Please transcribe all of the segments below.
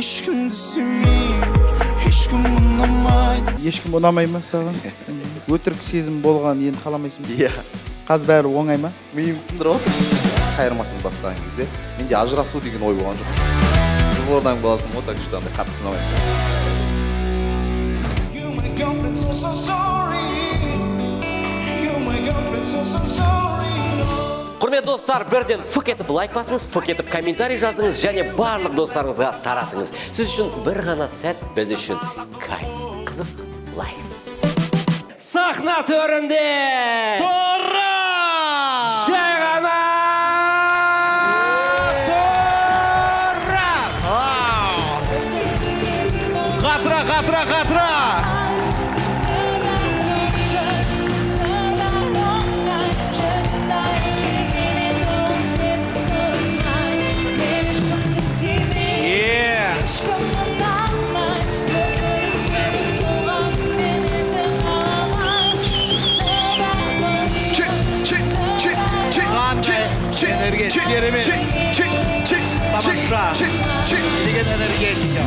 ешкімді сүймеймін, ешкім ұнамайды. Ешкім ұнамай ма саған? Өтірік сезім болған енді қаламайсың ба? Иә. Қазір бәрі оңай ма? Миым сындырып отыр. Қайырмасын бастаған кезде менде ажырасу деген ой болған жоқ. Қызылорданың баласымын ғой, так что андай қатты сынамаймын. You're my girlfriend, so sorry. You're my girlfriend, so sorry. Құрметті достар, бірден фык етіп лайк басыңыз, фык етіп комментарий жазыңыз және барлық достарыңызға таратыңыз. Сіз үшін бір ғана сәт, біз үшін кайф, қызық лайф. Сахна төрінде Тора! жай ғана Тора! Қатыра! Керемет. Тамаша. Деген энергетика.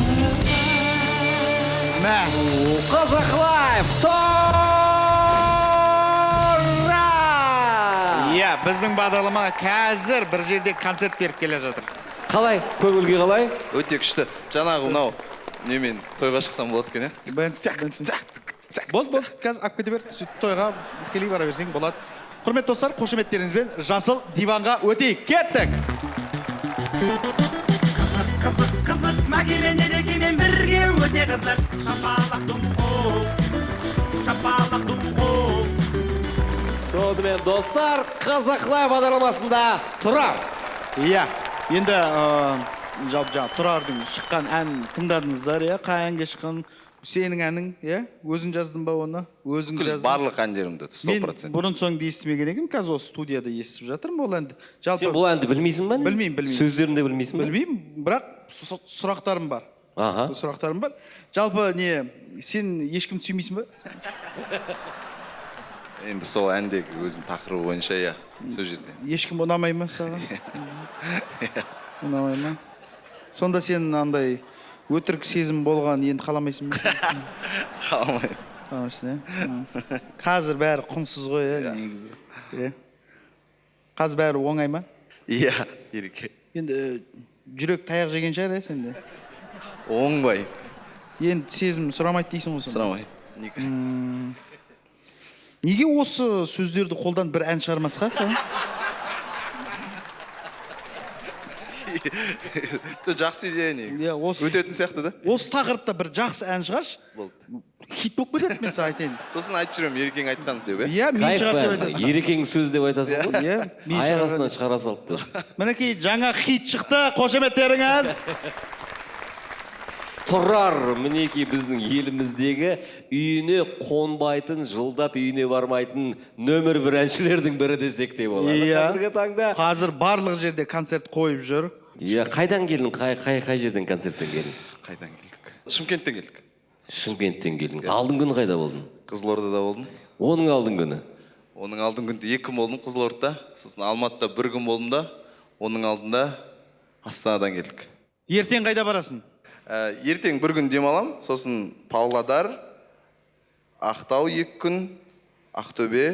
Мә. Қазақ лайф Тора! Иә, біздің бағдарламаға қазір бір жерде концерт беріп келе жатыр. Қалай? Көңілге қалай? Өте күшті. Жаңағы мынау немен тойға шықсам болады екен, иә? Болды. Қазір алып кете бер. Сөйтіп тойға тікелей бара берсең болады. Құрметті достар, қошеметтеріңізбен жасыл диванға өтейік. Кеттік! Қызық, мәкемен ерекемен бірге өте қызық. Шапалақ думқу. Сонымен достар, Қазақ лайф бағдарламасында Тұрар. Иә, енді жалпы Тұрардың шыққан ән тыңдадыңыздар, иә? Қай әнге шыққан? Сенің әнің, иә? Өзің жаздың ба оны? Өзің жаздың. Барлық әндерімді 100%. Мен бұрын соңды естімеген екенмін, қазір осы студияда естіп жатырмын бұл әнді. Сен бұл әнді білмейсің ба? Білмеймін. Сөздерін де білмейсің ба? Білмеймін, бірақ сұрақтарым бар. Сұрақтарым бар. Жалпы сен ешкім сүймейсің ба? Енді сол әндегі өзінің тақырыбы бойынша, иә, сол жерде. Ешкім ұнамай ма саған? Ұнамай ма? Сонда сен андай өтірік сезім болған енді қаламайсың ба? Қаламаймын. Қаламайсың, иә? Қазір бәрі құнсыз ғой, иә, негізі. Қазір бәрі оңай ма? Иә, ереке. Енді жүрек таяқ жеген шығар, иә, сенде? Оңбай. Енді сезім сұрамайды дейсің ғой? Сұрамайды. Неге осы сөздерді қолдан бір ән шығармасқа сен? Жақсы идея негізі. Өтетін сияқты да? Осы тақырыпта бір жақсы ән шығаршы. Хит болып кетеді, мен саған айтайын. Сосын айтып жүремін, ерекең айтқан деп, иә? Иә, мен шығар деп айтасың. Ерекең сөз деп айтасың ғой? Иә, аяқ астынан шығара салыпты. Мінекей, жаңа хит шықты, қошеметтеріңіз. Тұрар, мінекей біздің еліміздегі үйіне қонбайтын, жылдап үйіне бармайтын нөмір бір әншілердің бірі десек те болады. Қазіргі таңда. Қазір барлық жерде концерт қойып жүр. Иә, қайдан келдің? Қай жерден концерттен келдің? Қайдан келдік? Шымкенттен келдік. Шымкенттен келдің. Алдың күні қайда болдың? Қызылордада болдым. Оның алдың күні? Оның алдың күнде 2 күн болдым Қызылордада. Сосын Алматыда 1 күн болдым да, оның алдында Астанадан келдік. Ертең қайда барасың? Ертең 1 күн демалам, сосын Павлодар, Ақтау 2 күн, Ақтөбе,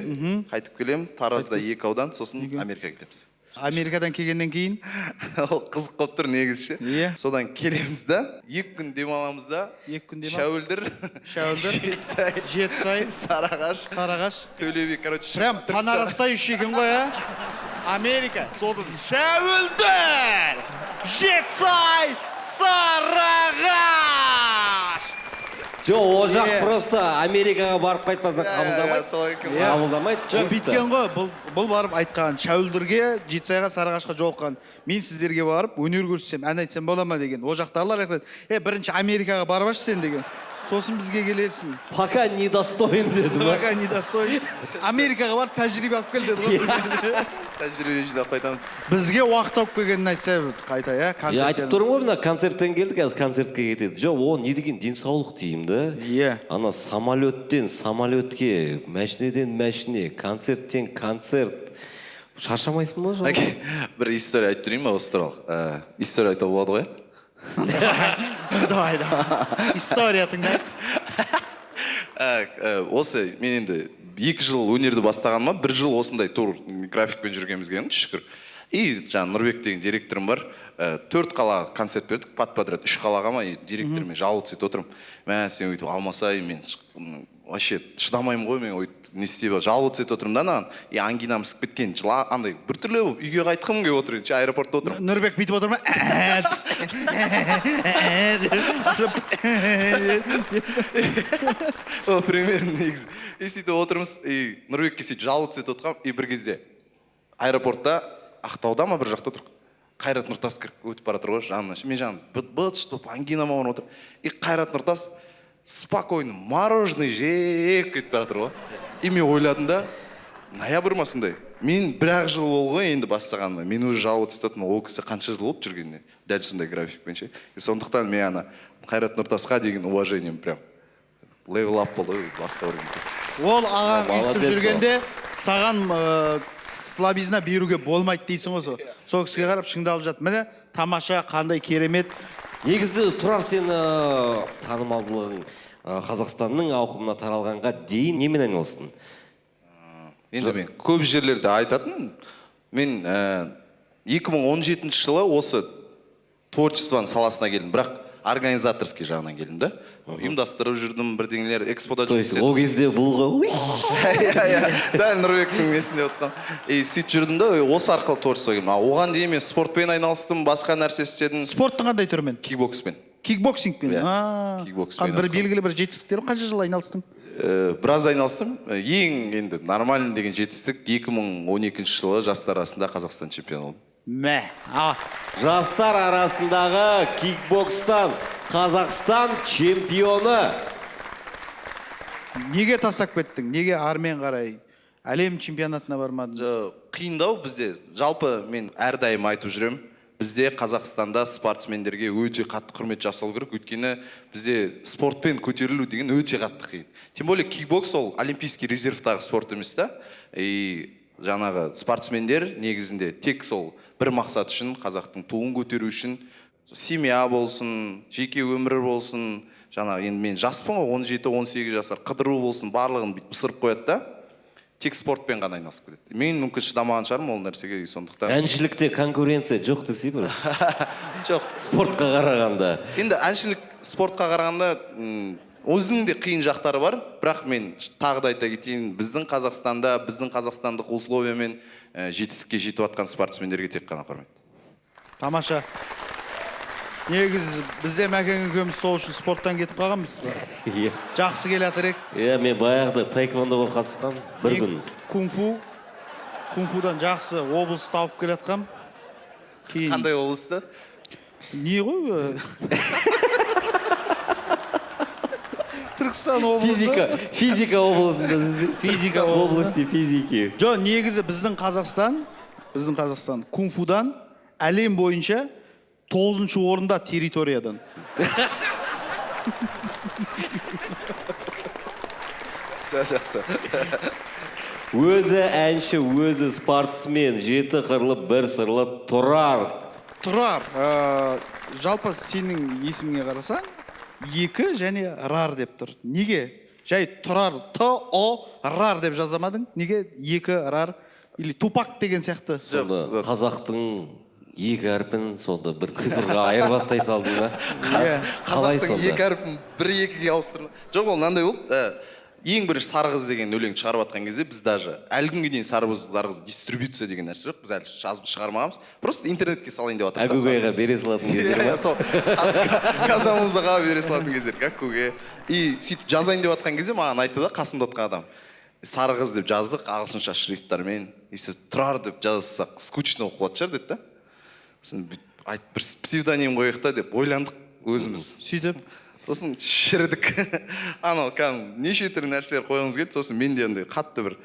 қайтып келем, Таразда 2 аудан, сосын Америкаға кетеміз. Америкадан келгеннен кейін? Ол қызық болып тұр негізі. Содан келеміз да, 2 күн демаламыз да, Шәуілдір, Жетісай, Сарыағаш, Төлеби, короче. Прям понарастающий екен ғой, ә? Америка, солдың Шәуілдір, Жетісай, Сарыағаш! Жо, о жақ просто Америкаға барып қайтпасаң қабылдамайды. Біткен ғой, бұл барып айтқан Шәуілдірге, Жетісайға, Сарыағашқа жолыққан. Мен сіздерге барып, өнер көрсетсем, ән айтсам бола ма деген. О жақтағылар айтады, бірінші Америкаға барып ашсен деген. Сосын бізге келерсің. Пока недостоин деді ма? Пока недостоин. Америкаға барып тәжірибе алып кел деді ғой. Тәжірибе жинап қайтамыз. Бізге уақыт алып келгенін айтса қайта, иә? Айтып тұрмын ғой, мына концерттен келді, қазір концертке кетеді. Жоқ, о не деген денсаулық деймін да. Иә. Ана самолеттен самолетке, машинеден машине, концерттен концерт. Шаршамайсың ба жоқ? Бір история айтып тұрайын ба осы туралы? История айтуға болады ғой? давай. История тыңдайық. Осы мен енді 2 жыл өнерді бастағаныма 1 жыл осындай тур графикпен жүргенімізге шүкір. И жаңа Нұрбек деген директорым бар. 4 қалаға концерт бердік, подряд 3 қалаға ма, директормен жалуыз етіп отырмын. Мә, сен өйтіп алмасай, мен вообще шыдамаймын ғой, мен өйтіп не істеп жалуыз етіп отырмын да наған. И ангинам ісіп кеткен, андай біртүрлі болып үйге қайтқым келіп отыр, аэропортта отырмын. Нұрбек бүйтіп отыр ма? О, примерно негізі. И сөйтіп отырмыз, и Нұрбекке сөйтіп жалуыз етіп отырғам, и бір кезде аэропортта, Ақтауда ма бір жақта тұрық. Қайрат Нұртас кіріп өтіп бара тұр ғой, жанына. Мен жаным быт-быт штоп, ангинама орын отыр. И Қайрат Нұртас спокойно мороженое жеп кетіп бара тұр ғой. И мен ойладым да, ноябрь ма сондай. Мен 1 жыл болды ғой енді бастағаныма. Мен уже жалуыз етіп ол кісі қанша жыл болды жүргеніне. Дәл сондай графикпен ше. И сондықтан мен ана Қайрат Нұртасқа деген уважением прям level up болды басқа бір. Ол ағаң естіп Молодец, жүргенде саған слабизна беруге болмайды дейсің ғой. Сол кісіге қарап шыңдалып жатыр. Міне тамаша, қандай керемет. Негізі тұрар сен танымалдылығың Қазақстанның ауқымына таралғанға дейін немен айналыстың? Енді мен көп жерлерде айтатын, мен 2017 жылы осы творчествоның саласына келдім, бірақ организаторский жағынан келдім да. Ұйымдастырып жүрдім, бірдеңелер экспода То есть ол кезде бұл ғой. Дәл Нұрбектің несінде отқан. Сөйтіп жүрдім да, осы арқылы творчество келдім. Оған дейін мен спортпен айналыстым, басқа нәрсе істедім. Спорттың қандай түрімен? Кикбокспен. Кикбоксингпен. Кикбокспен. Бір белгілі бір жетістіктер қанша жыл айналыстың? Біраз айналыстым. Ең енді нормальный деген жетістік 2012 жылы жастар арасында Қазақстан чемпионы болдым. Мә, Жастар арасындағы кикбокстан Қазақстан чемпионы. неге тастап кеттің? Неге армен қарай? Әлем чемпионатына бармадың? Қиындау бізде. Жалпы мен әрдайым айтып жүрем. Бізде Қазақстанда спортсмендерге өте қатты құрмет жасау керек. Өйткені бізде спортпен көтерілу деген өте қатты қиын. Тем более кикбокс ол олимпийский резервтағы спорт емес та. И жаңағы спортсмендер негізінде тек сол бір мақсат үшін, қазақтың туын көтеру үшін, семья болсын, жеке өмір болсын, жаңағы енді мен жаспын ғой, 17-18 жасар, қыдыру болсын, барлығын ысырып қояды да, тек спортпен ғана айналысып кетеді. Мен мүмкін шыдамаған шығармын ол нәрсеге, сондықтан. Әншілікте конкуренция жоқ десей бір. Жоқ. Спортқа қарағанда. Енді әншілік спортқа қарағанда өзінің де қиын жақтары бар, бірақ мен тағы да айта кетейін, біздің Қазақстанда, біздің қазақстандық условиямен жетістікке жетіп жатқан спортсмендерге тек қана құрмет. Тамаша. Негіз бізде Мәкен екеуміз сол үшін спорттан кетіп қалғанбыз. Жақсы келатыр ек. Мен баяғыда таэквондоға қатысқан бір күн. Кунг-фудан жақсы облысты алып келатқам. Қандай облысты? Не ғой? Түркістан облысы. Физика облысында. Физика области физики. Жо, негізі біздің Қазақстан кунг-фудан әлем бойынша 9-шы орында территориядан. Жақсы. Өзі әнші, өзі спортсмен, 7 қырлы, 1 сырлы Тұрар. Тұрар, жалпы сенің есіміңе қарасаң, 2 және рар деп тұр. Неге? Жай Тұрар, Т-О-Рар деп жазамадың? Неге 2 рар? Или Тупак деген сияқты? Қазақтың 2 әрпін сонда бір цифрға айырбастай салдың ба? Қазақтың 2 әрпін 1-2-ге ауыстырды. Жоқ, ол мынандай болды. Ең бірінші Сарғыз деген өлең шығарып жатқан кезде біз даже әлі күнге дейін Сарғыз дистрибьюция деген нәрсе жоқ. Біз әлі жазып шығармағанбыз. Просто интернетке салайын деп жатырмыз. Әгугайға бере салатын кездер ма? Сол Казамузаға бере салатын кездер, Әгуге. И сөйтіп жазайын деп жатқан кезде маған айтты да қасымда отқан адам. Сарғыз деп жаздық ағылшынша шрифттармен. Тұрар деп жазсақ скучно болып қалатын шығар деді да. Айтып бір псевдоним қояйық та деп ойландық өзіміз. Сөйтіп сосын шірдік. Анау неше түрлі нәрселер қойғымыз келді. Сосын мен де андай қатты бір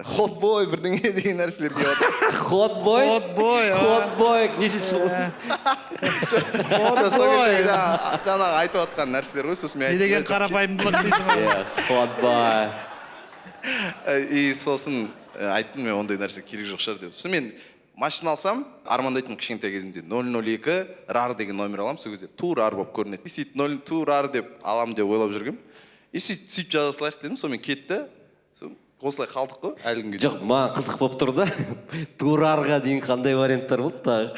хотбой бірдеңе деген нәрселер келіп жатыр. Хотбой. Неше жылғысың? Жаңағы айтып жатқан нәрселер ғой. Сосын мен не деген қарапайымдылық дейсің ғой. Хотбой. И сосын айттым мен ондай нәрсе керек жоқ шығар деп. Сосын мен машина алсам, армандайтын кішкентай кезімде 002 рар деген номер алам, сол кезде турар болып көрінеді. Сөйтіп 0 турар деп алам деп ойлап жүргем. Сөйтіп жаза салайық дедім, сонымен кетті. Осылай қалдық қой, әлі күнге. Жоқ, маған қызық болып тұр да. Турарға дейін қандай варианттар болды тағы?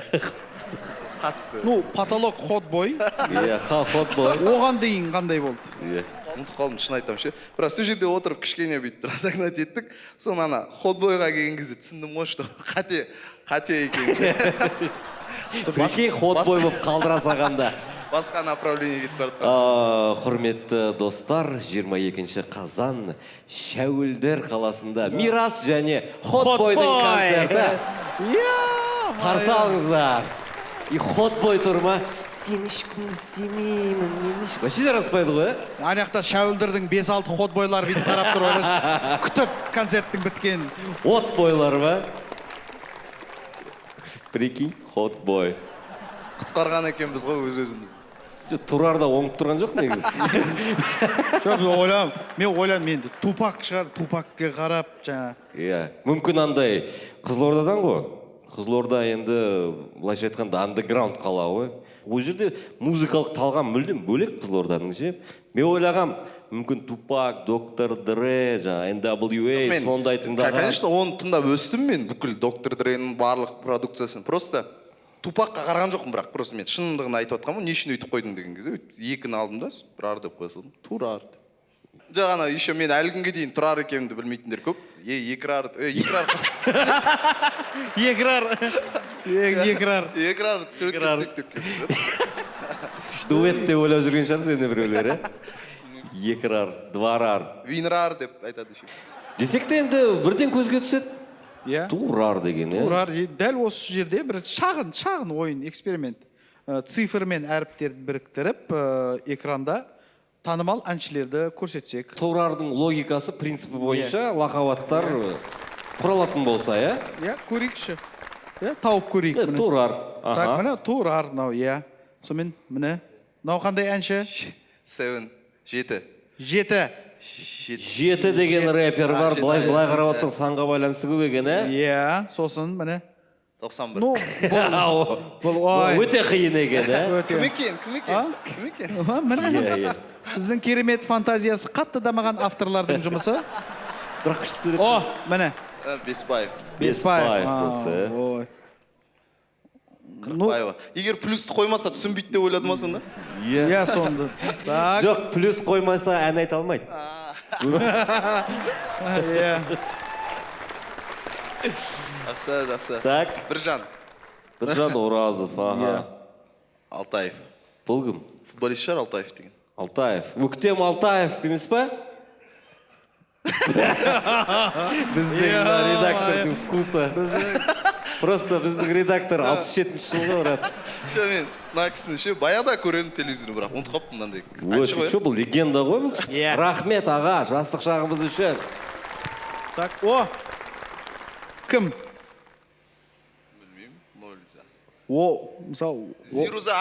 Қатты. Ну, потолок ходбой. Иә, ходбой. Оған дейін қандай болды? Иә. Ұмытып қалдым, шын айтам ше. Бірақ сол жерде отырып кішкене бүйтіп разогнать еттік. Соны ана ходбойға келген кезде түсіндім ғой, что қате екен ше. Прикинь, ходбой болып қалдыра салғанда. Басқа направление кетіп бара жатқан. Құрметті достар, 22 қазан Шәуілдер қаласында Мирас және ходбойдың концерті. Қарсы алыңыздар. И ходбой тұр ма? Сен ешкімді семеймін, мен ешкім. Вообще жараспайды ғой, Анаяқта Шәуілдердің 5-6 ходбойлар бүйтіп қарап тұр ғой. Күтіп концерттің біткен. Ходбойлар ма? Прикинь, ходбой. Құтқарған екенбіз ғой өз-өзімізді. Турарда оңып тұрған жоқ негізі. Мен ойлам, мен Тупак шығар, Тупакке қарап жаңа. Иә, мүмкін андай Қызылордадан ғой. Қызылорда енді былайша айтқанда андеграунд қала ғой. Ол жерде музыкалық талғам мүлдем бөлек Қызылорданың ше. Мен ойлағам, мүмкін Тупак, Доктор Дре, жаңа NWA сондай тыңдаған. Конечно, оны тыңдап өстім мен, бүкіл Доктор Дренің барлық продукциясын. Просто Тупакқа қараған жоқпын, бірақ просто мен шындығын айтып жатқанмын, не үшін өйтіп қойдың деген кезде, екіні алдым да, тұрар деп қоя салдым. Турар. Жаңа еще мен әлі күнге дейін тұрар екенімді білмейтіндер көп. Екрар. Екрар сөйтіп деп келіп. Дуэт деп ойлап жүрген шығар сені біреулер, Екрар, Дварар. Винрар деп айтады еще. Десек те енді бірден көзге түседі. Турар деген, Турар, дәл осы жерде бір шағын ойын, эксперимент. Цифр мен әріптерді біріктіріп, экранда танымал әншілерді көрсетсек. Турардың логикасы, принципі бойынша лақабаттар құралатын болса, Көрейікші. Тауып көрейік. Турар. Так, міне Турар, сонымен, міне. Мынау қандай әнші? 7. 7. 7 деген рэпер бар, былай қарап отырсаң санға байланысты көп екен, Сосын, міне. 91. Ну, бұл өте қиын екен, Кім екен? Міне. Сіздің керемет фантазиясы қатты дамаған авторлардың жұмысы. Бірақ күшті сурет. Міне. Беспаев. Беспаев. Қырықбаева. Егер плюсты қоймаса түсінбейді деп ойладым ма сонда? Иә, сонда. Жоқ, плюс қоймаса ән айта алмайды. Жақсы. Так. Біржан Оразов, Алтаев. Бұл кім? Футболист шығар Алтаев деген. Алтаев. Өктем Алтаев емес па? Біздің редактордың вкусы. Просто біздің редактор 67-ші жылғы ұрады. Мен мына кісіні ше баяғыда көремін телевизорды, бірақ ұмытып қалыппын мынандай. Өте, бұл легенда ғой бұл кісі. Рахмет аға, жастық шағымыз үшін. Так, кім? Білмеймін, 0. Мысалы... Зируза.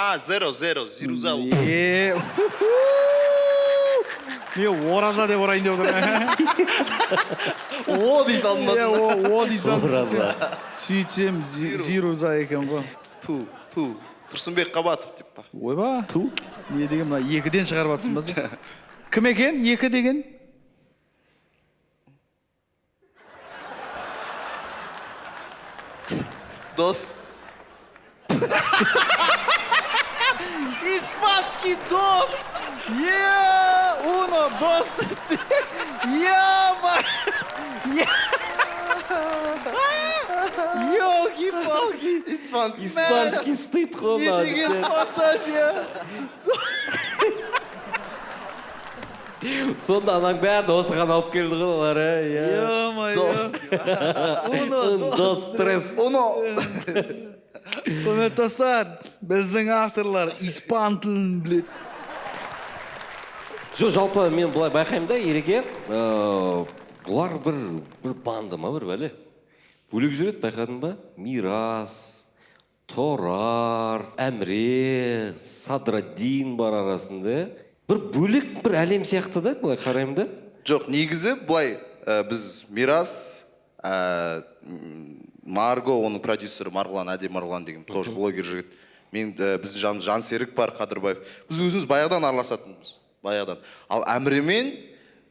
Мен ораза деп орайын деп отырмын. Дей салдым басында. Дей салдым. Сөйтсем, Зируза екен ғой. Тұрсынбек Қабатов деп па. Ойба. Не деген, мына 2-ден шығарып атсың ба? Кім екен? 2 деген? Дос. Испанский дос! Uno, dos. Ёлки-палки. Испанский стыд қой. Не деген фантазия. Сонда анаң бәрді осыған алып келді ғой олар, Дос стресс. Құрметті достар, біздің авторлар испан тілін біледі. Жалпы мен бұлай байқаймын да, Ереке, бұлар бір банда ма бір бәле? Бөлек жүреді, байқадың ба? Мирас, Торар, Әмре, Садраддин бар арасында. Бір бөлек бір әлем сияқты да, бұлай қараймын да? Жоқ, негізі бұлай біз Мирас, Марго, оның продюсері Марғұлан, әдем Марғұлан деген тоже блогер жігіт. Біздің жанымыз Жансерік бар, Қадырбаев. Біз өзіміз баяғыдан араласатынбыз. Баяғыдан. Ал Әміремен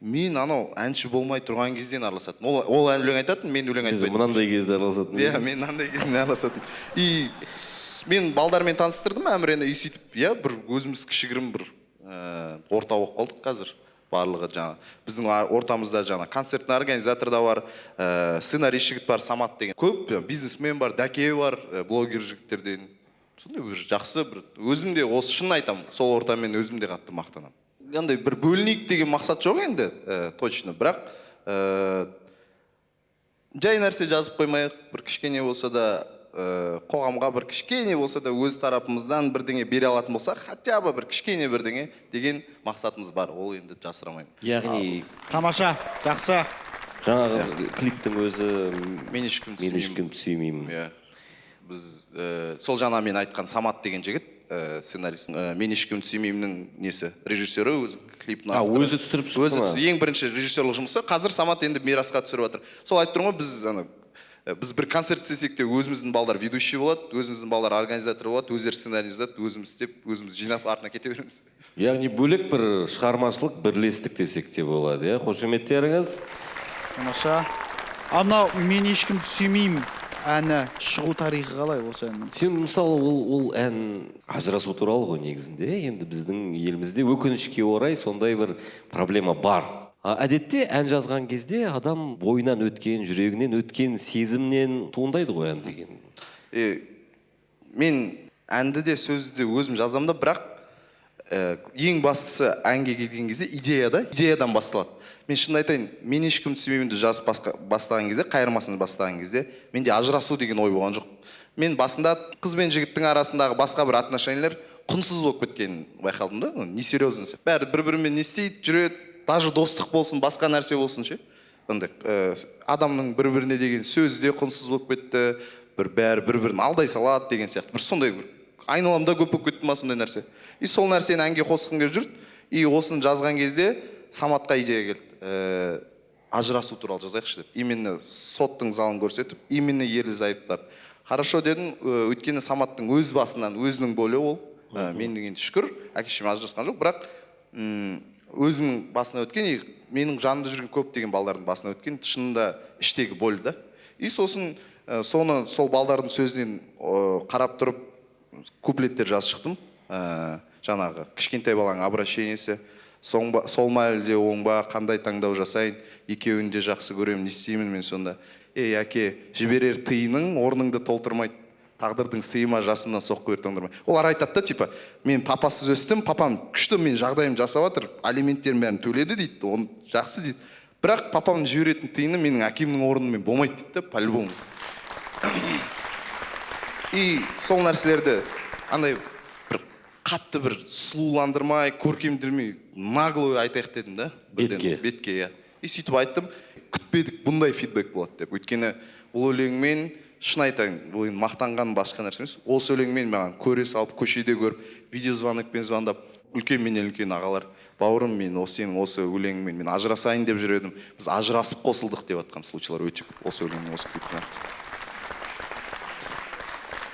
мен анау әнші болмай тұрған кезден араласатын. Ол өлең айтатын, мен өлең айтпайтын. Мынандай кезде араласатын. Иә, мен мынандай кезінде араласатын. И мен балдармен таныстырдым Әмірені, и сөйтіп, иә, бір өзіміз кішігірім бір орта болып қалдық қазір. Барлығы жаңа біздің ортамызда жаңа концерттің организаторы да бар, сценарий жігіт бар, Самат деген. Көп бизнесмен бар, Дәке бар, блогер жігіттерден. Сондай бір жақсы бір өзім де осы шын айтам, сол ортамен өзім де қатты мақтанамын. Андай бір бөлінейік деген мақсат жоқ енді, точно, бірақ жай нәрсе жазып қоймайық, бір кішкене болса да қоғамға бір кішкене болса да өз тарапымыздан бірдеңе бере алатын болсақ, хотя бы бір кішкене бірдеңе деген мақсатымыз бар. Ол енді жасырамаймын. Яғни Тамаша, жақсы. жаңағы клиптің өзі Мен ешкім сүймеймін. Иә. Біз сол жаңа мен айтқан Самат деген жігіт, сценарист. Мен ешкімді сүймеймнің несі, режиссері, өзі клиптің авторы. Өзі түсіріп шықты ма? Ең бірінші режиссерлік жұмысы. Қазір Самат енді Мирасқа түсіріп жатыр. Сол айтып тұрмын ғой, біз бір концерт істесек те өзіміздің балдар ведущий болады, өзіміздің балдар организатор болады, өздері сценарий жазады, өзіміз істеп, өзіміз жинап артына кете береміз. Яғни бөлек бір шығармашылық бірлестік десек те болады, иә? Қошеметтеріңіз. Тамаша. Анау мен ешкімді сүймеймін әні шығу тарихы қалай осы әннің? Сен мысалы ол ән ажырасу туралы ғой негізінде. Енді біздің елімізде өкінішке орай сондай бір проблема бар. Әдетте ән жазған кезде адам бойынан өткен, жүрегінен өткен сезімнен туындайды ғой ән деген. Мен әнді де сөзді де өзім жазамын да, бірақ ең бастысы әнге келген кезде идеядан басталады. Мен шын айтайын, мен ешкімді сүймеймінді жазып бастаған кезде, қайырмасын бастаған кезде, менде ажырасу деген ой болған жоқ. Мен басында қыз бен жігіттің арасындағы басқа бір отношениялар құнсыз болып кеткенін байқалдым да, несерьезно. Бәрі бір-бірімен не істейді, жүреді, даже достық болсын, басқа нәрсе болсын ше. Адамның бір-біріне деген сөзі де құнсыз болып кетті, бәрі бір-бірін алдай салады деген сияқты. Бір сондай айналамда көп болып кетті ма сондай нәрсе. И сол нәрсені әнге қосқым келіп жүрді. И осыны жазған кезде Саматқа идея келді. Ажырасу туралы жазайықшы деп. Именно соттың залын көрсетіп, именно ерлі-зайыптылар. Хорошо дедім, өйткені Саматтың өз басынан өзінің бөлі ол. Мен деген шүкір, әке-шешем ажырасқан жоқ, бірақ өзінің басына өткен, менің жанымда жүрген көп деген балдардың басына өткен, шынында іштегі боль да. И сосын соны сол балдардың сөзінен қарап тұрып куплеттер жазып шықтым. Жаңағы кішкентай баланың обращениесі, сол ма әлде оң ба, қандай таңдау жасайын, екеуін де жақсы көремін, не істеймін мен сонда. Ей әке, жіберер тиының орныңды толтырмайды, тағдырдың сыйыма жасымнан соққы бер тоңдырмай. Олар айтады да, типа, мен папасыз өстім, папам күшті, мен жағдайым жасап жатыр, алименттерін бәрін төледі дейді, оны жақсы дейді. Бірақ папамның жіберетін тиыны менің әкемнің орнымен болмайды дейді, по-любому. И сол нәрселерді андай бір қатты бір сұлуландырмай, көркемдірмей, наглый айтайық дедім да. Бетке, иә. И сөйтіп айттым, күтпедік бұндай фидбэк болады деп. Өйткені бұл өлеңмен, шын айтайын, бұл енді мақтанған басқа нәрсе емес. Осы өлеңмен маған көре салып, көшеде көріп, видеозвонокпен звондап, үлкен менен үлкен ағалар, бауырым, мен сенің осы өлеңмен мен ажырасайын деп жүр едім. Біз ажырасып қосылдық деп жатқан случайлар өте көп. Осы өлеңнің осы клиптің арқасында.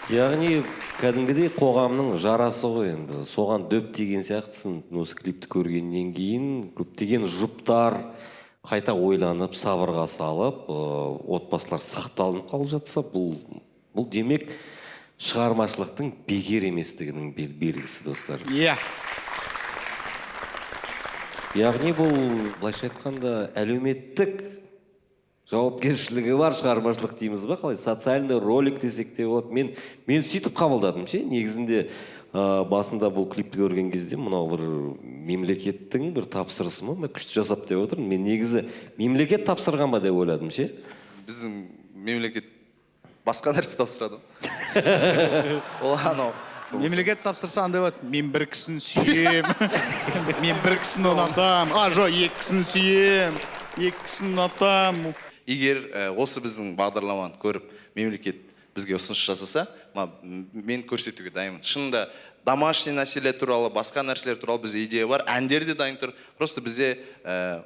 Яғни кәдімгідей қоғамның жарасы ғой енді. Соған дөп деген сияқтысын осы клипті көргеннен кейін көптеген жұптар қайта ойланып, сабырға салып, отбасылар сақталынып қалып жатса, бұл демек шығармашылықтың бекер еместігінің белгісі, достар. Иә. Яғни бұл, былайша айтқанда, әлеуметтік жауапкершілігі бар шығармашылық дейміз ба, қалай социальный ролик десек те болады. Мен сөйтіп қабылдадым ше, негізінде басында бұл клипті көрген кезде мынау бір мемлекеттің бір тапсырысы ма, күшті жасап деп отырмын. Мен негізі мемлекет тапсырған ба деп ойладым ше. Біздің мемлекет басқа нәрсе тапсырады. Ол анау. Мемлекет тапсырса андай болады, мен бір кісіні сүйем, мен бір кісіні ұнатам, екі кісіні сүйем, екі кісіні ұнатам. Егер осы біздің бағдарламаны көріп, мемлекет бізге ұсыныс жасаса, мен көрсетуге дайынмын. Шынында домашний нәрселер туралы, басқа нәрселер туралы бізде идея бар, әндер де дайын тұр. Просто бізде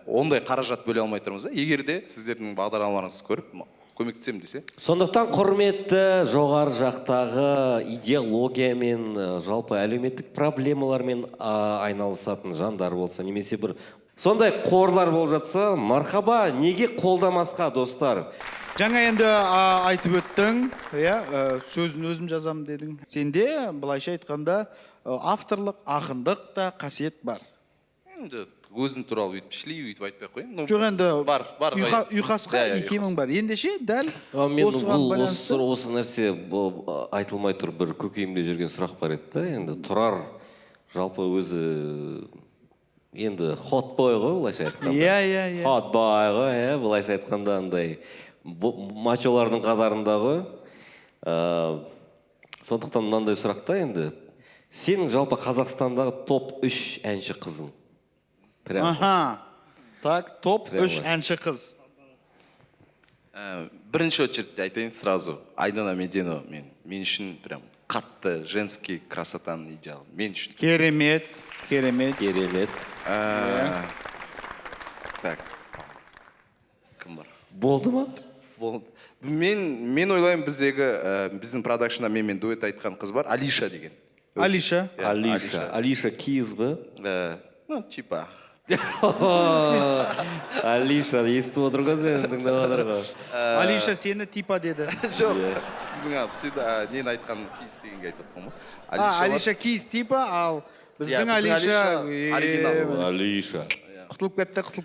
ондай қаражат бөле алмай тұрмыз. Егер де сіздердің бағдарламаларыңызды көріп, көмектесем десе. Сондықтан құрметті жоғары жақтағы идеологиямен, жалпы әлеуметтік проблемалармен айналысатын жандар болса, немесе бір сондай қорлар болып жатса, мархаба, неге қолдамасқа, достар? Жаңа енді айтып өттің, сөзін өзім жазам дедің. Сенде былайша айтқанда авторлық, ақындық та қасиет бар. Енді өзің туралы өйтіп шлей өйтіп айтпай ақ қояйын. Жоқ енді бар. ұйқасқа екеуің бар. Ендеше дәл Мен осыған бұл байланысты. осы нәрсе айтылмай тұр, бір көкейімде жүрген сұрақ бар еді да. Енді Тұрар жалпы өзі енді hot boy ғой, былайша айтқанда. Иә. Hot boy ғой, былайша айтқанда андай мачолардың қатарындағы. Сондықтан мынандай сұрақта енді сенің жалпы Қазақстандағы топ 3 әнші қызың. Так, топ 3 әнші қыз. Бірінші очередте айтайын сразу. Айдана Меденова мен үшін прям қатты женский красотаның идеалы. Мен үшін. Керемет. Так. Кім бар? Болды ма? Болды. Мен ойлаймын біздің продакшнда менімен дуэт айтқан қыз бар, Алиша деген. Алиша. Алиша Киіз бі? Ну, типа. Алиша, естіп отыр ғой сен, тыңдап отыр ғой. Алиша сені типа деді. Жоқ. Сіздің нені айтқан Киіз дегенге айтып отырмын ғой. Алиша Киіз типа, ал біздің Алиша оригинал. Алиша. Құтылып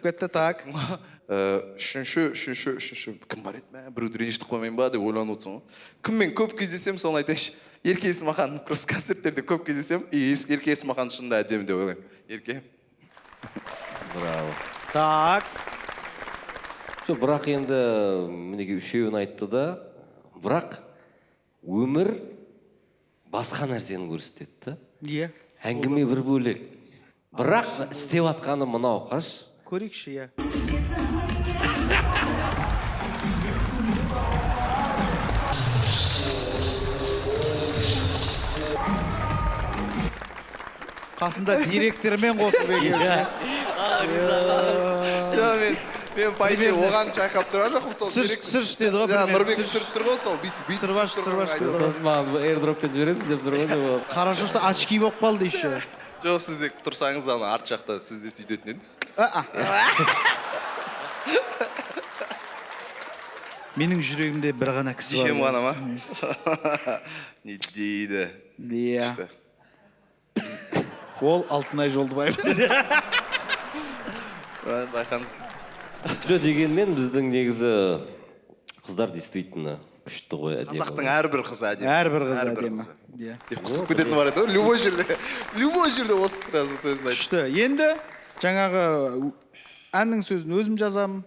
кетті, так. Үшінші, кім бар еді? Біреуді ренжітіп қоймайын ба деп ойланып отырсың ғой. Кіммен көп кездесем, соны айтайыншы. Ерке Есмахан концерттерде көп кездесем, Ерке Есмахан шынында әдемі деп ойлаймын. Ерке. Браво. Так. Бірақ енді мінеге үшеуін айтты да, бірақ өмір басқа нәрсені көрсетеді. Иә. Әңгіме бір бөлек. Бірақ істеп атқаны мынау, қаш. Көрейікші, иә. Қасында директормен қосып екеуі. Мен пайде оған чайқап тұрған жоқпын сол. Сырш деді ғой. Нұрбек түсіріп тұр ғой сол. Сырбаш деді. Сосын маған airdropпен жібересің деп тұр ғой. Қарашы ұшты очки болып қалды еще. Жоқ, сіз де тұрсаңыз ана арт жақта сіз де сөйтетін едіңіз. Менің жүрегімде бір ғана кісі бар. Дүйсем ғана ма? Не дейді? Иә. Ол Алтынай Жолдыбаев. Байқаңыз. Жоқ, дегенмен біздің негізі қыздар действительно күшті ғой, әдемі. Қазақтың әрбір қызы әдемі. Әрбір қыз әдемі. Деп құтып кететін бар еді, любой жерде осы сразу сөзін айтты. Күшті. Енді жаңағы әннің сөзін өзім жазам.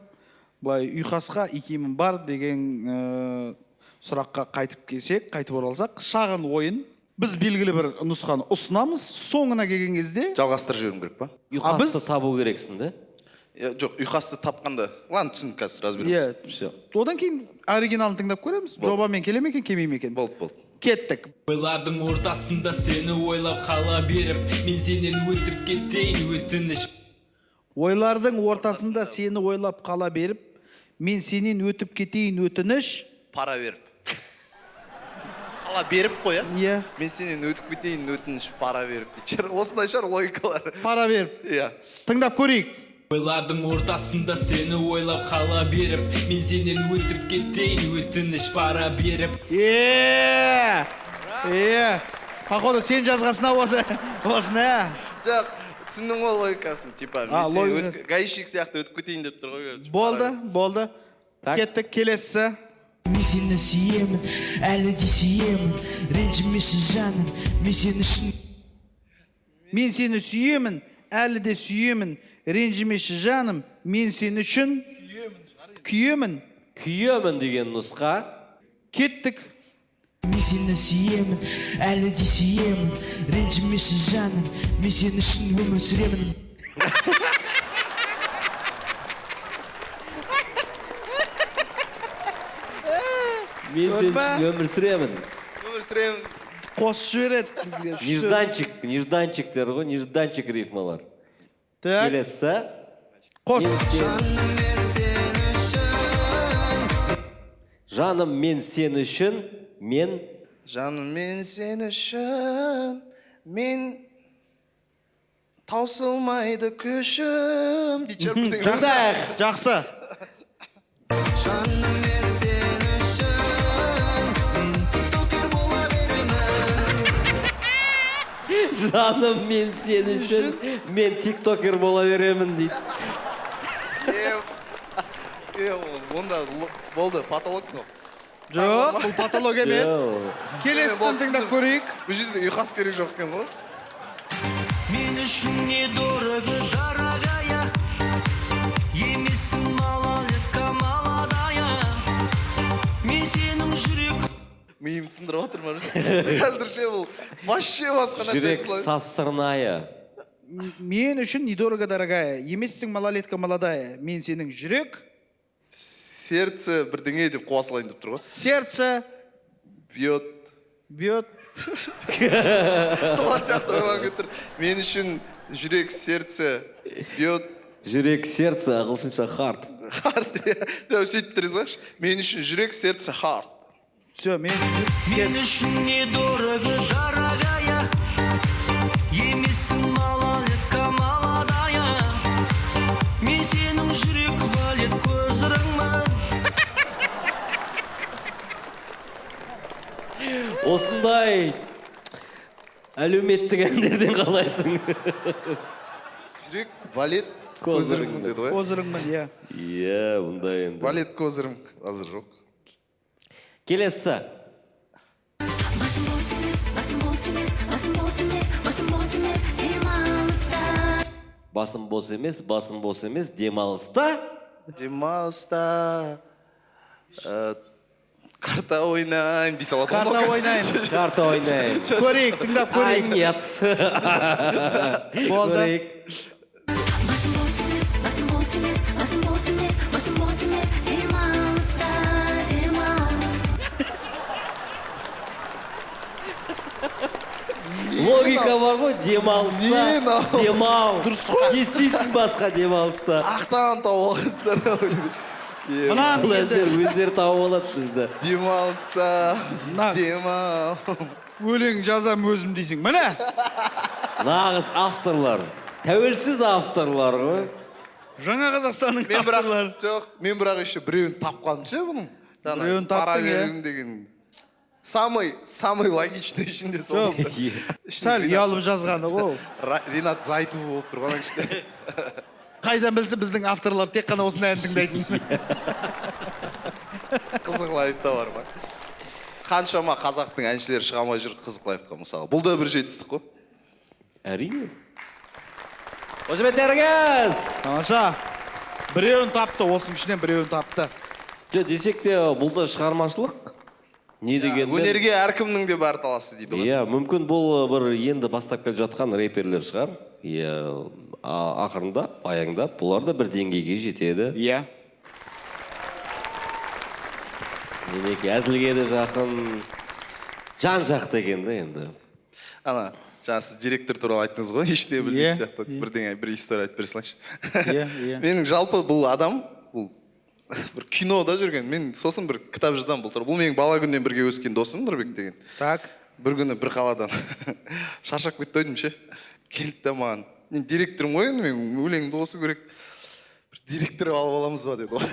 Былай ұйқасқа екеуім бар деген сұраққа қайтып оралсақ, шағын ойын. Біз белгілі бір нұсқаны ұсынамыз, соңына келген кезде Жалғастырып жіберім керек па? Ұйқасты табу керексің де? Жоқ, ұйқасты тапқанда. Ладно, түсін қазір разбереміз. Одан кейін оригиналын тыңдап көреміз. Жобамен келе ме екен, келмей ме екен? Болды. Кеттік. Ойлардың ортасында сені ойлап қала беріп, мен сенен өтіп кетейін өтініш. Ойлардың ортасында сені ойлап қала беріп, мен сенен өтіп кетейін өтініш. Пара беріп. Қала беріп қой, Иә. Мен сенен өтіп кетейін өтініш пара беріп дейді. Осындай шығар логикалар. Пара беріп. Иә. Тыңдап көрейік. Ойлардың ортасында сені ойлап қала беріп, мен сенен өтіп кетейін өтініш пара беріп. Походу сен жазғасына осыны. Жоқ, түсіндің ғой логикасын. Типа, мен сен гаишник сияқты өтіп кетейін деп тұр ғой. Болды. Кеттік, келесі. Мен сені сүйемін, әлі де сүйемін, ренжімеші жаным, мен сені үшін. Мен сені сүйемін, әлі де сүйемін, ренжімеші жаным, мен сені үшін Күйемін деген нұсқа. Кеттік. Мен сені сүйемін, әлі де сүйемін, ренжімеші жаным, мен сені үшін өмір сүремін. Мен сен үшін өмір сүремін. Қосып жібереді бізге. Нежданчиктер ғой, нежданчик рифмалар. Так, Келесі. қос. Жаным, мен сен үшін, мен... Жаным, мен сен үшін, мен таусылмайды күшім дейді шығар бірдеңе. Тыңдайық. Жақсы. Жаным мен сен үшін мен тиктокер бола беремін. Жаным, мен сен үшін, мен тиктокер бола беремін дейді. Онда болды, патолог но. Жоқ, бұл патолог емес. Келесін тыңдап көрейік. Бұл жерде ұйқас керек жоқ екен ғой. Мен үшін недорого, дорогая, емессің малолетка, молодая. Мен сенің жүрек Миым сындырып отыр ма? Қазірше бұл вообще басқа нәрсе Жүрек слайды. сасырная. Мен үшін недорого, дорогая. Емессің малолетка, молодая. Мен сенің жүрек, Сердце бірдеңе деп қуа салайын деп тұр ғой. сердце, Бьет. бьет. Солар сияқты ойланып кетір. Мен үшін жүрек, сердце, бьет. Жүрек, сердце, ағылшынша хард. Харт. Сөйтіп тұрыз ғаш. Мен үшін жүрек, сердце, харт. Все, мен Мен үшін недорого, дорогая, емессің малолетка, молодая. Мен сенің жүрек валет көзіріңмін. Осындай әлеуметтік әндерден қалайсың? Жүрек, валет, көзірім деді ғой. Козырыңмын, иә. Иә, бұндай енді. Валет, көзірім азыр жоқ. Келесі. Басым бос емес, басым бос емес, басым бос емес, басым бос емес, демалыста. Басым бос емес, басым бос емес, демалыста. Демалыста карта ойнайын дей салады. Карта ойнаймыз. Карта ойнайын. Көрейік, тыңдап Ай, көрейік. нет. Болды. Көрейік. Басым бос емес, басым бос емес, басым бос емес, басым бос емес, демалыста, демал. Логика бар ғой, демалыста. Мен ал. Демал. Дұрыс қой. Не істейсің басқа демалыста? Ақтан тауып алғансыздар. Мынаны Бұл енді әндер өздері тауып алады бізді. Демалыста, Мына. демал. өлең жазам өзім дейсің. Міне. Нағыз авторлар. Тәуелсіз авторлар ғой. Жаңа Қазақстанның Мен бірақ авторлары. жоқ, мен бірақ еще біреуін тапқаным ше бұның. Біреуін таптың, пара иә. беруім деген. Самый логичный ішінде сол. болды. Сәл ұялып жазғаны ғой. ол. Ринат Зайтов болып тұрған іште. Қайдан білсін біздің авторлар тек қана осындай ән тыңдайтын. Қызық лайфта бар ма? Қаншама қазақтың әншілері шыға алмай жүр қызық лайфқа мысалы. Бұл да бір жетістік қой. Әрине. Қошеметтеріңіз! Тамаша. Біреуін тапты, осының ішінен біреуін тапты. Жоқ, десек те бұл да шығармашылық. Не дегенмен... Өнерге әркімнің де бар таласы дейді ғой. Иә, мүмкін бұл бір енді бастап келе жатқан рэперлер шығар. Иә, ақырындап, аяңдап, бұлар да бір деңгейге жетеді. Иә. Менеке әзілге де жақын, жан жақты екен да енді. Ана, жаңа сіз директор туралы айттыңыз ғой, ештеңе білмейтін Иә, сияқты. Бірдеңе, бір история айтып бере салайыншы. Иә. Менің жалпы бұл адам, бұл бір кинода жүрген. Мен сосын бір кітап жазам бұл туралы. Бұл менің бала күннен бірге өскен досым Нұрбек деген. Так. Бір күні бір қаладан шаршап кетті ойдым ше. Келді де маған. Мен директорым ғой енді, мен өлеңімді осы керек. Бір директор алып аламыз ба деді ғой.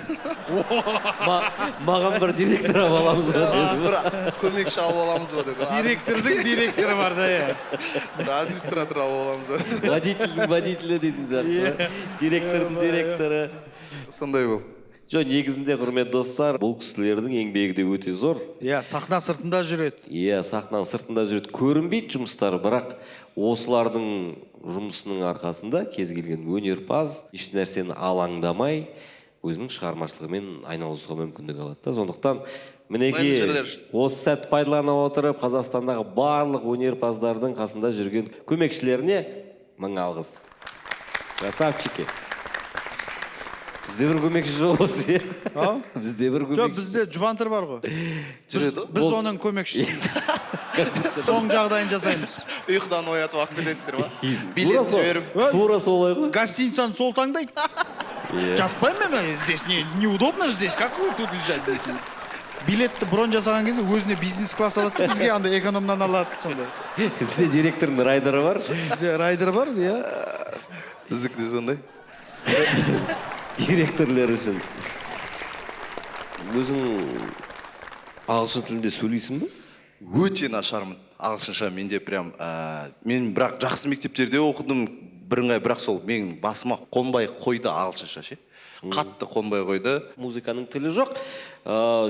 Маған бір директор алып аламыз ба деді. Бір көмекші алып аламыз ба деді. Директордың директоры бар да, иә. Бір администратор алып аламыз ба. Водителі дейтін сияқты. Директордың директоры. Сондай бол. Жо, негізінде құрметті достар, бұл кісілердің еңбегі де өте зор. Иә, сахна сыртында жүреді. Иә, сахнаның сыртында жүреді. Көрінбейді жұмыстары, бірақ осылардың жұмысының арқасында кез келген өнерпаз еш нәрсені алаңдамай өзінің шығармашылығымен айналысуға мүмкіндік алады да. Сондықтан мінекей осы сәтті пайдалана отырып Қазақстандағы барлық өнерпаздардың қасында жүрген көмекшілеріне мың алғыс. Красавчики. Бізде бір көмекші жоқ осы. Бізде бір көмекші. Жоқ, бізде жұбантыр бар ғой. Жүреді. Біз оның көмекшісіміз. Соң жағдайын жасаймыз. Ұйқыдан оятып алып кетесіздер ма? Билет жіберіп. Тура солай ғой. Гостиницаны сол таңдайды. Жатпаймын мен, здесь неудобно здесь, как вы тут лежать будете? билетті бронь жасаған кезде өзіне бизнес класс алады да, бізге андай экономнан алады сондай. Бізде директордың райдері бар. Бізде райдер бар, иә. Біздікі де сондай. Директорлер үшін. Өзің ағылшын тілінде сөйлейсің бе? Өте нашармын. Ағылшынша менде прям мен бірақ жақсы мектептерде оқыдым, бірыңғай, бірақ сол менің басыма қонбай қойды ағылшынша ше. Қатты қонбай қойды. Музыканың тілі жоқ.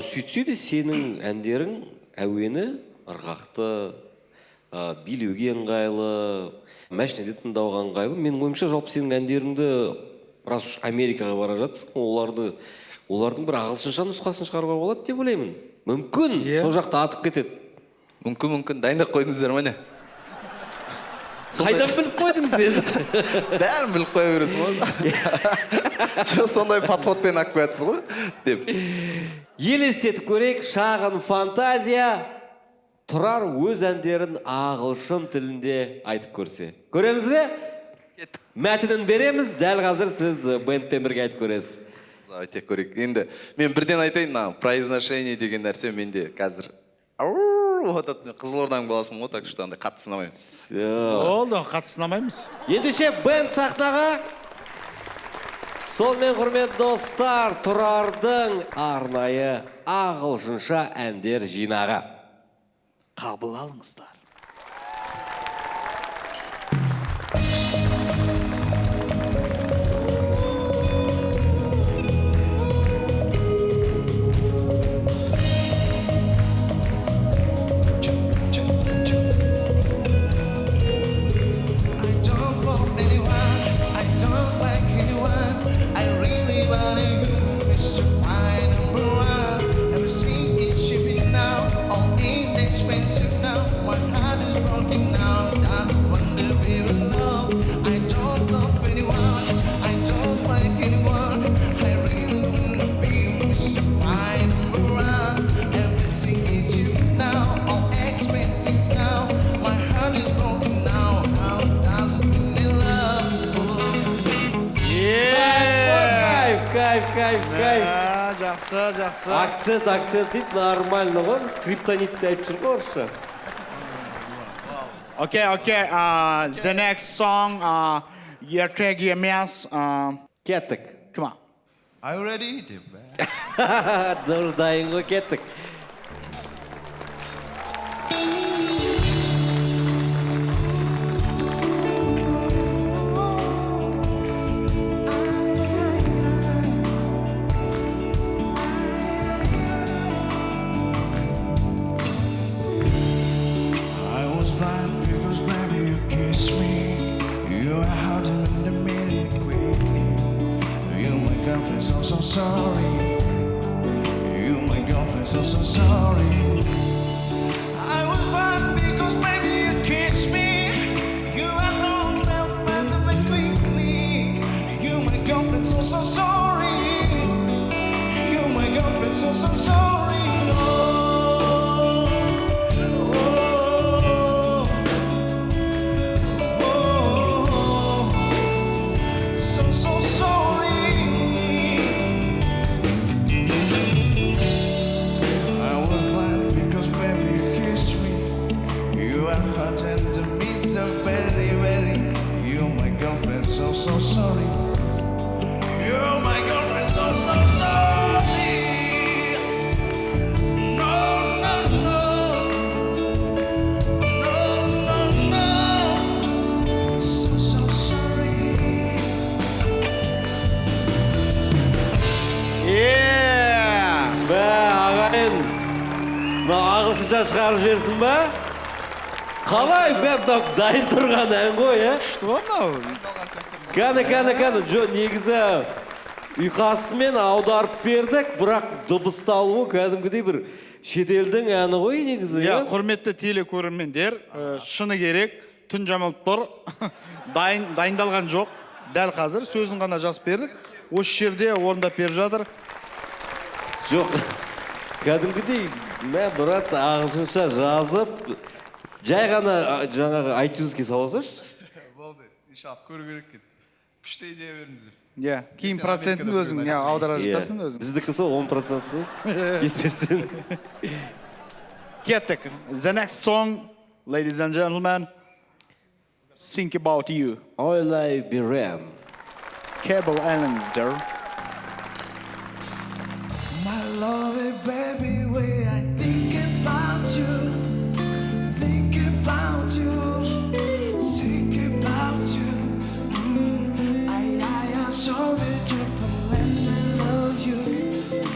Сөйтсе де сенің әндерің әуені ырғақты, билеуге ыңғайлы, мәшинеде тыңдауға ыңғайлы. Менің ойымша жалпы сенің әндеріңді рас уж Америкаға бара жатсың, олардың бір ағылшынша нұсқасын шығаруға болады деп ойлаймын. Мүмкін, сол жақта атып кетеді. Мүмкін, дайындап қойдыңыздар ма не? Қайдан біліп қойдыңыз енді? Бәрін біліп қоя бересің ғой. Сондай подходпен алып қоятсыз ғой деп. Елестетіп көрейік, шағын фантазия. Тұрар өз әндерін ағылшын тілінде айтып көрсе. Көреміз бе? Мәтінін береміз, дәл қазір сіз бэндпен бірге айтып көресіз. Айта көрейік. Енді мен бірден айтайын, произношение деген нәрсе менде қазір Қызылорданың баласың ғой, так что андай қатты сынамаймыз. Олды, қатты сынамаймыз. Ендеше бэнд сахнаға. Сонымен құрметті достар, Тұрардың арнайы ағылшынша әндер жинағы. Қабыл алыңыздар. Кайф. Жақсы. Акцент дейді, нормально ғой. Скриптонитті айтып жүр ғой орысша. Okay. The next song, ертегі емес. Кеттік. Come on. Are you ready? Дұрыс дайын ғой, кеттік. So sorry, you my girlfriend, so sorry. I was blind because maybe you kissed me. You are home, felt very quickly. You my girlfriend, so sorry. You my girlfriend, so sorry. So sorry. So sorry. You're my girlfriend, so sorry. No. So sorry. Yeah! Бә, ағайын, ағылшынша шығарып жіберсін бә? Қалай, бәрі дайын тұрған ән ғой, ә? Күшті ғой мынау. Кәні, жо, негізі ұйқасымен аударып бердік, бірақ дыбысталуы кәдімгідей бір шетелдің әні ғой негізі. Иә, құрметті телекөрермендер, шыны керек, түн жамалып тұр, дайындалған жоқ. Дәл қазір сөзін ғана жазып бердік. Осы жерде орындап беріп жатыр. Жоқ, кәдімгідей, брат, ағылшынша жазып, жай ғана жаңағы iTunes-ке саласаш? Болды, иншалла көру керек еді. күшті идея бердіңіздер. Иә, кейін процентін өзің аудара жатарсың өзің. Біздікі сол 10% қой. Кеспестен. Кеттік. The next song, ladies and gentlemen, Think About You. Ойлай берем. Cable Allen's'dir. My lovely baby, way I think about you, think about you, think about you. I so beautiful and I love you,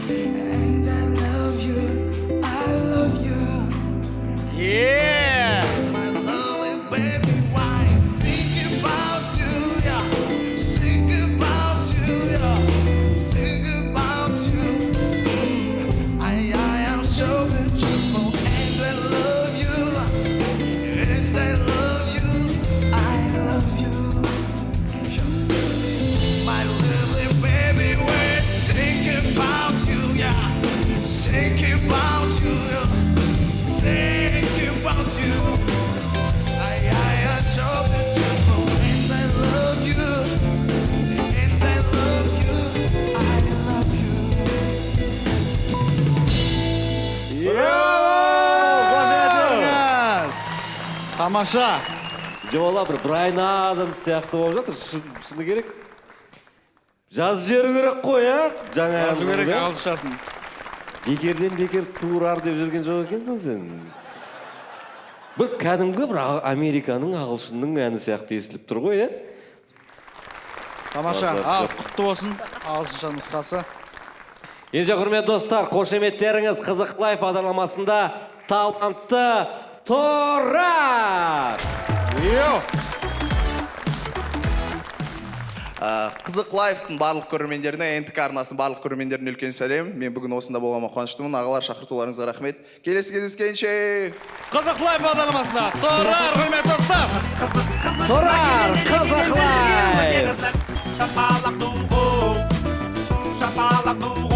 and I love you, I love you. Yeah! My lovely baby, why I think about you, yeah, think about you, yeah, think about you. I am so beautiful and I love you, and I love you, I love you. My lovely baby, we're thinking about you, yeah, thinking about you, yeah, thinking about you. I am so beautiful and I love you, and I love you, I love you. Қожайдыңыз! Тамаша! Жола бір Брайан Адамс сияқты болып жатыр. Шыны керек. Жазып жіберу керек қой, жаңа Жазу керек ағылшасын. Бекерден бекер турар деп жүрген жоқ екенсің сен. Бір кәдімгі бір Американың ағылшынның әні сияқты естіліп тұр ғой, Тамаша, құтты болсын ағылшынша нұсқасы. Ендеше құрметті достар, қошеметтеріңіз Қызық Лайф бағдарламасында талантты Тұрар! Қызық лайфтың барлық көрермендеріне, НТК арнасының барлық көрермендеріне үлкен сәлем. Мен бүгін осында болғаныма қуаныштымын. Ағалар, шақыртуларыңызға рахмет. Келесі кездескенше. Қызық Лайф бағдарламасында Тұрар, құрметті достар! Тұрар, Қызық Лайф! Шапалақ ду-у, шапалақ ду-у.